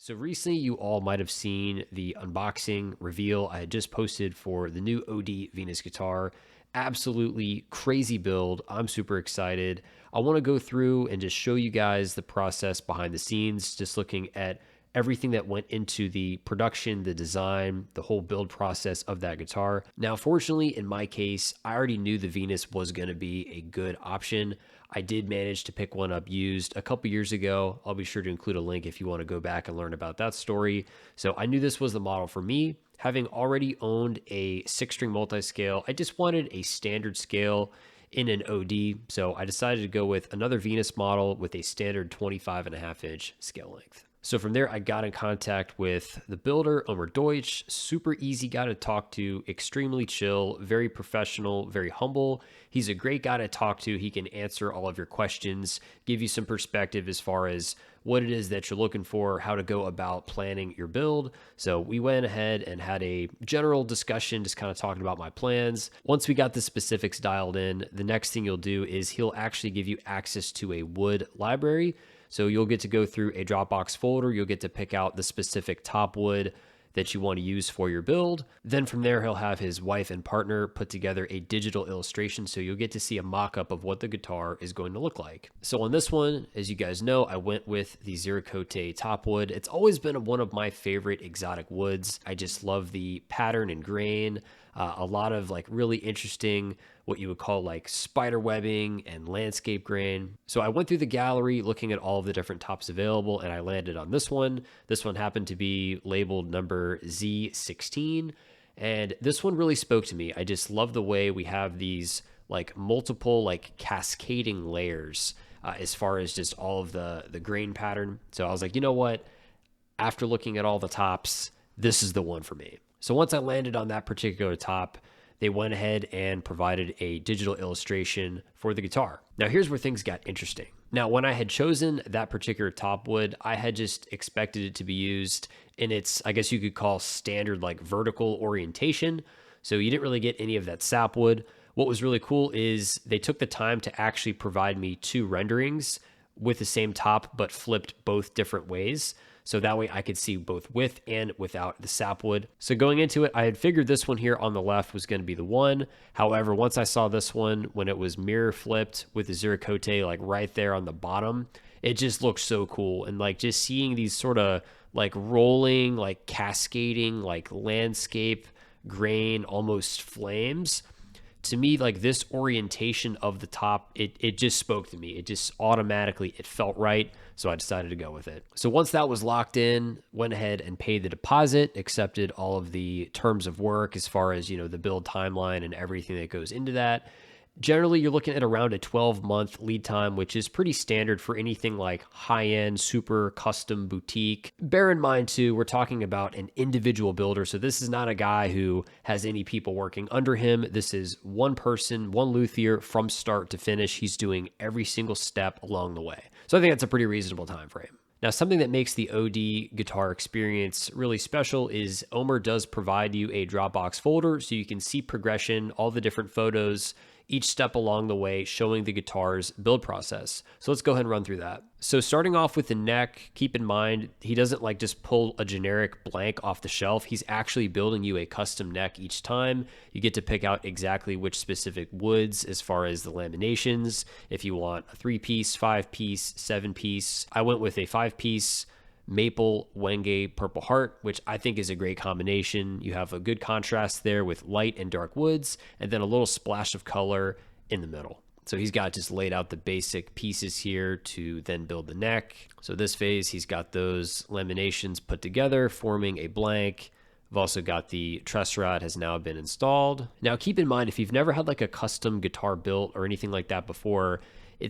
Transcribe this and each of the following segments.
So recently, you all might have seen the unboxing reveal I had just posted for the new OD Venus guitar. Absolutely crazy build. I'm super excited. I want to go through and just show you guys the process behind the scenes, just looking at everything that went into the production, the design, the whole build process of that guitar. Now, fortunately, in my case, I already knew the Venus was going to be a good option. I did manage to pick one up used a couple years ago. I'll be sure to include a link if you want to go back and learn about that story. So I knew this was the model for me. Having already owned a 6-string multi-scale, I just wanted a standard scale in an OD. So I decided to go with another Venus model with a standard 25.5-inch scale length. So from there, I got in contact with the builder, Omer Deutsch. Super easy guy to talk to, extremely chill, very professional, very humble. He's a great guy to talk to. He can answer all of your questions, give you some perspective as far as what it is that you're looking for, how to go about planning your build. So we went ahead and had a general discussion, just kind of talking about my plans. Once we got the specifics dialed in, the next thing you'll do is he'll actually give you access to a wood library. So you'll get to go through a Dropbox folder. You'll get to pick out the specific top wood that you want to use for your build. Then from there, he'll have his wife and partner put together a digital illustration. So you'll get to see a mock-up of what the guitar is going to look like. So on this one, as you guys know, I went with the Ziricote top wood. It's always been one of my favorite exotic woods. I just love the pattern and grain. A lot of like really interesting, what you would call like spider webbing and landscape grain. So I went through the gallery looking at all of the different tops available, and I landed on this one. This one happened to be labeled number Z16. And this one really spoke to me. I just love the way we have these like multiple like cascading layers as far as just all of the grain pattern. So I was like, you know what? After looking at all the tops, this is the one for me. So once I landed on that particular top, they went ahead and provided a digital illustration for the guitar. Now here's where things got interesting. Now, when I had chosen that particular top wood, I had just expected it to be used in its, I guess you could call standard like vertical orientation. So you didn't really get any of that sapwood. What was really cool is they took the time to actually provide me 2 renderings with the same top, but flipped both different ways. So that way I could see both with and without the sapwood. So going into it, I had figured this one here on the left was going to be the one. However, once I saw this one, when it was mirror flipped with the Ziricote like right there on the bottom, it just looked so cool. And like just seeing these sort of like rolling, like cascading, like landscape grain, almost flames. To me, like this orientation of the top, it just spoke to me. It just automatically, it felt right. So I decided to go with it. So once that was locked in, went ahead and paid the deposit, accepted all of the terms of work as far as, you know, the build timeline and everything that goes into that. Generally, you're looking at around a 12-month lead time, which is pretty standard for anything like high-end, super custom boutique. Bear in mind, too, we're talking about an individual builder, so this is not a guy who has any people working under him. This is one person, one luthier from start to finish. He's doing every single step along the way. So I think that's a pretty reasonable time frame. Now, something that makes the OD guitar experience really special is Omer does provide you a Dropbox folder so you can see progression, all the different photos, each step along the way showing the guitar's build process. So let's go ahead and run through that. So starting off with the neck, keep in mind, he doesn't like just pull a generic blank off the shelf. He's actually building you a custom neck each time. You get to pick out exactly which specific woods as far as the laminations. If you want a 3-piece, 5-piece, 7-piece. I went with a 5-piece maple wenge purple heart, which I think is a great combination. You have a good contrast there with light and dark woods, and then a little splash of color in the middle. So he's got just laid out the basic pieces here to then build the neck. So this phase, he's got those laminations put together, forming a blank. I've also got the truss rod has now been installed. Now keep in mind, if you've never had like a custom guitar built or anything like that before,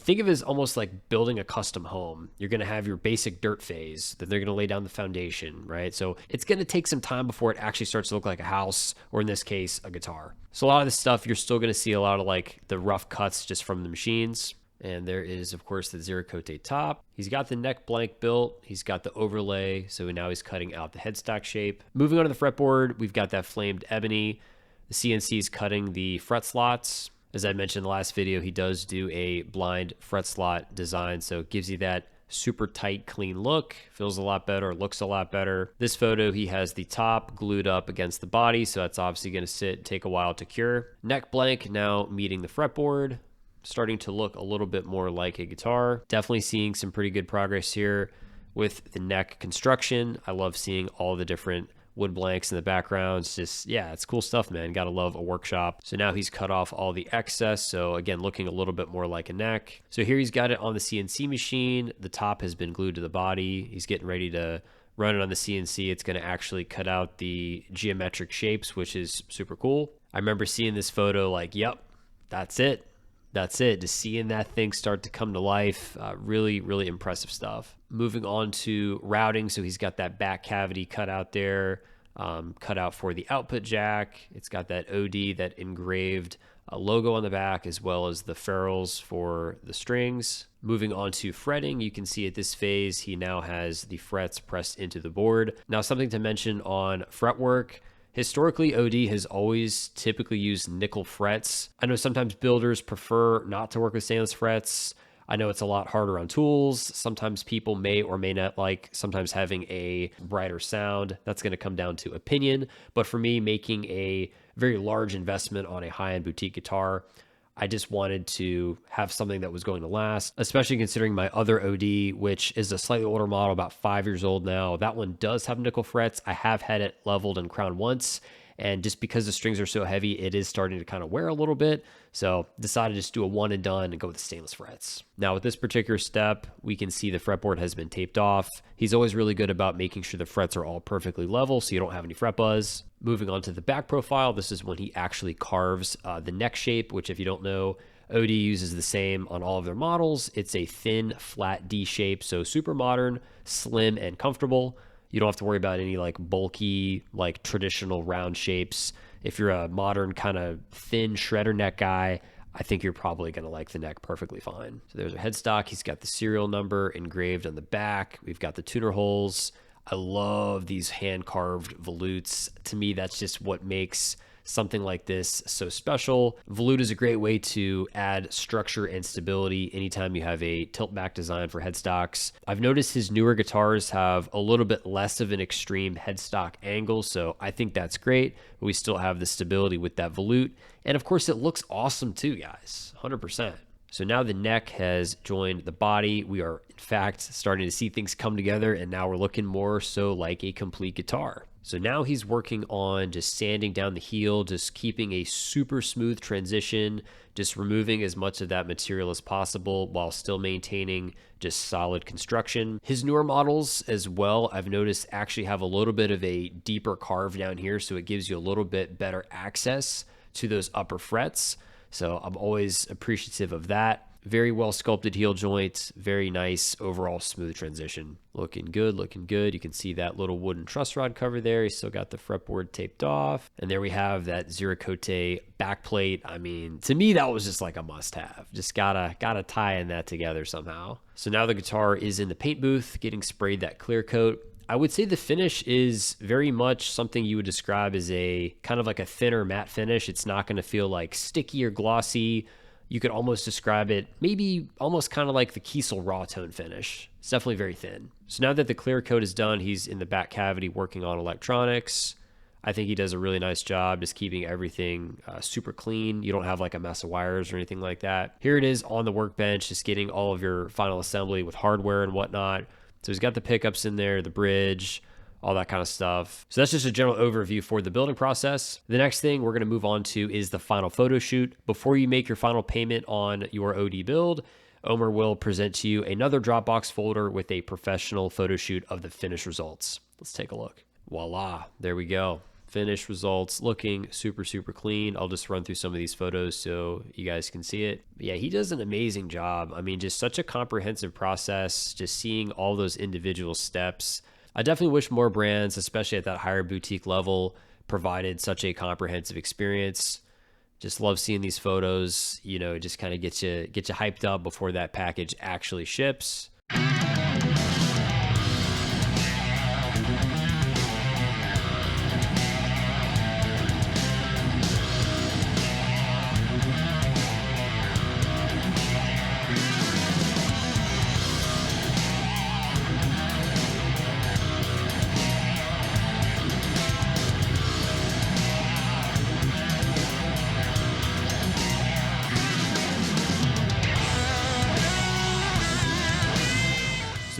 think of it as almost like building a custom home. You're going to have your basic dirt phase, then they're going to lay down the foundation, right? So it's going to take some time before it actually starts to look like a house, or in this case, a guitar. So a lot of this stuff, you're still going to see a lot of like the rough cuts just from the machines. And there is, of course, the Ziricote top. He's got the neck blank built. He's got the overlay. So now he's cutting out the headstock shape. Moving on to the fretboard, we've got that flamed ebony. The CNC is cutting the fret slots. As I mentioned in the last video, he does do a blind fret slot design, so it gives you that super tight, clean look. Feels a lot better, looks a lot better. This photo, he has the top glued up against the body, so that's obviously going to sit, take a while to cure. Neck blank now meeting the fretboard, starting to look a little bit more like a guitar. Definitely seeing some pretty good progress here with the neck construction. I love seeing all the different wood blanks in the background. It's just, yeah, it's cool stuff, man. Gotta love a workshop. So now he's cut off all the excess. So again, looking a little bit more like a neck. So here he's got it on the CNC machine. The top has been glued to the body. He's getting ready to run it on the CNC. It's going to actually cut out the geometric shapes, which is super cool. I remember seeing this photo like, yep, that's it. That's it. Just seeing that thing start to come to life. Really, really impressive stuff. Moving on to routing. So he's got that back cavity cut out there, cut out for the output jack. It's got that OD, that engraved logo on the back, as well as the ferrules for the strings. Moving on to fretting, you can see at this phase, he now has the frets pressed into the board. Now, something to mention on fretwork. Historically, OD has always typically used nickel frets. I know sometimes builders prefer not to work with stainless frets. I know it's a lot harder on tools. Sometimes people may or may not like sometimes having a brighter sound. That's going to come down to opinion. But for me, making a very large investment on a high-end boutique guitar, I just wanted to have something that was going to last, especially considering my other OD, which is a slightly older model, about 5 years old now. That one does have nickel frets. I have had it leveled and crowned once, and just because the strings are so heavy, it is starting to kind of wear a little bit. So decided to just do a one and done and go with the stainless frets. Now with this particular step, we can see the fretboard has been taped off. He's always really good about making sure the frets are all perfectly level so you don't have any fret buzz. Moving on to the back profile, this is when he actually carves the neck shape, which if you don't know, OD uses the same on all of their models. It's a thin, flat D shape, so super modern, slim, and comfortable. You don't have to worry about any like bulky, like traditional round shapes. If you're a modern kind of thin shredder neck guy, I think you're probably going to like the neck perfectly fine. So there's our headstock. He's got the serial number engraved on the back. We've got the tuner holes. I love these hand-carved volutes. To me, that's just what makes something like this so special. Volute is a great way to add structure and stability anytime you have a tilt back design for headstocks. I've noticed his newer guitars have a little bit less of an extreme headstock angle, so I think that's great, but we still have the stability with that volute. And of course, it looks awesome too, guys, 100%. So now the neck has joined the body. We are, in fact, starting to see things come together, and now we're looking more so like a complete guitar. So now he's working on just sanding down the heel, just keeping a super smooth transition, just removing as much of that material as possible while still maintaining just solid construction. His newer models as well, I've noticed, actually have a little bit of a deeper carve down here, so it gives you a little bit better access to those upper frets. So I'm always appreciative of that. Very well sculpted heel joints, very nice overall smooth transition. Looking good, looking good. You can see that little wooden truss rod cover there. He's still got the fretboard taped off. And there we have that Ziricote backplate. I mean, to me, that was just like a must have. Just gotta tie in that together somehow. So now the guitar is in the paint booth, getting sprayed that clear coat. I would say the finish is very much something you would describe as a kind of like a thinner matte finish. It's not going to feel like sticky or glossy. You could almost describe it maybe almost kind of like the Kiesel raw tone finish. It's definitely very thin. So now that the clear coat is done, he's in the back cavity working on electronics. I think he does a really nice job just keeping everything super clean. You don't have like a mess of wires or anything like that. Here it is on the workbench, just getting all of your final assembly with hardware and whatnot. So he's got the pickups in there, the bridge, all that kind of stuff. So that's just a general overview for the building process. The next thing we're going to move on to is the final photo shoot. Before you make your final payment on your OD build, Omer will present to you another Dropbox folder with a professional photo shoot of the finished results. Let's take a look. Voila, there we go. Finished results looking super, super clean. I'll just run through some of these photos so you guys can see it. But yeah, he does an amazing job. I mean, just such a comprehensive process, just seeing all those individual steps. I definitely wish more brands, especially at that higher boutique level, provided such a comprehensive experience. Just love seeing these photos. You know, it just kind of gets you hyped up before that package actually ships.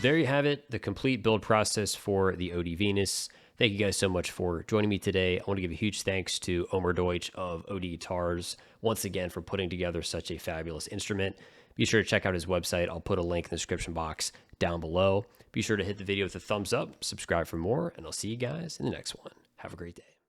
there you have it, the complete build process for the OD Venus. Thank you guys so much for joining me today. I want to give a huge thanks to Omer Deutsch of OD Guitars once again for putting together such a fabulous instrument. Be sure to check out his website. I'll put a link in the description box down below. Be sure to hit the video with a thumbs up, subscribe for more, and I'll see you guys in the next one. Have a great day.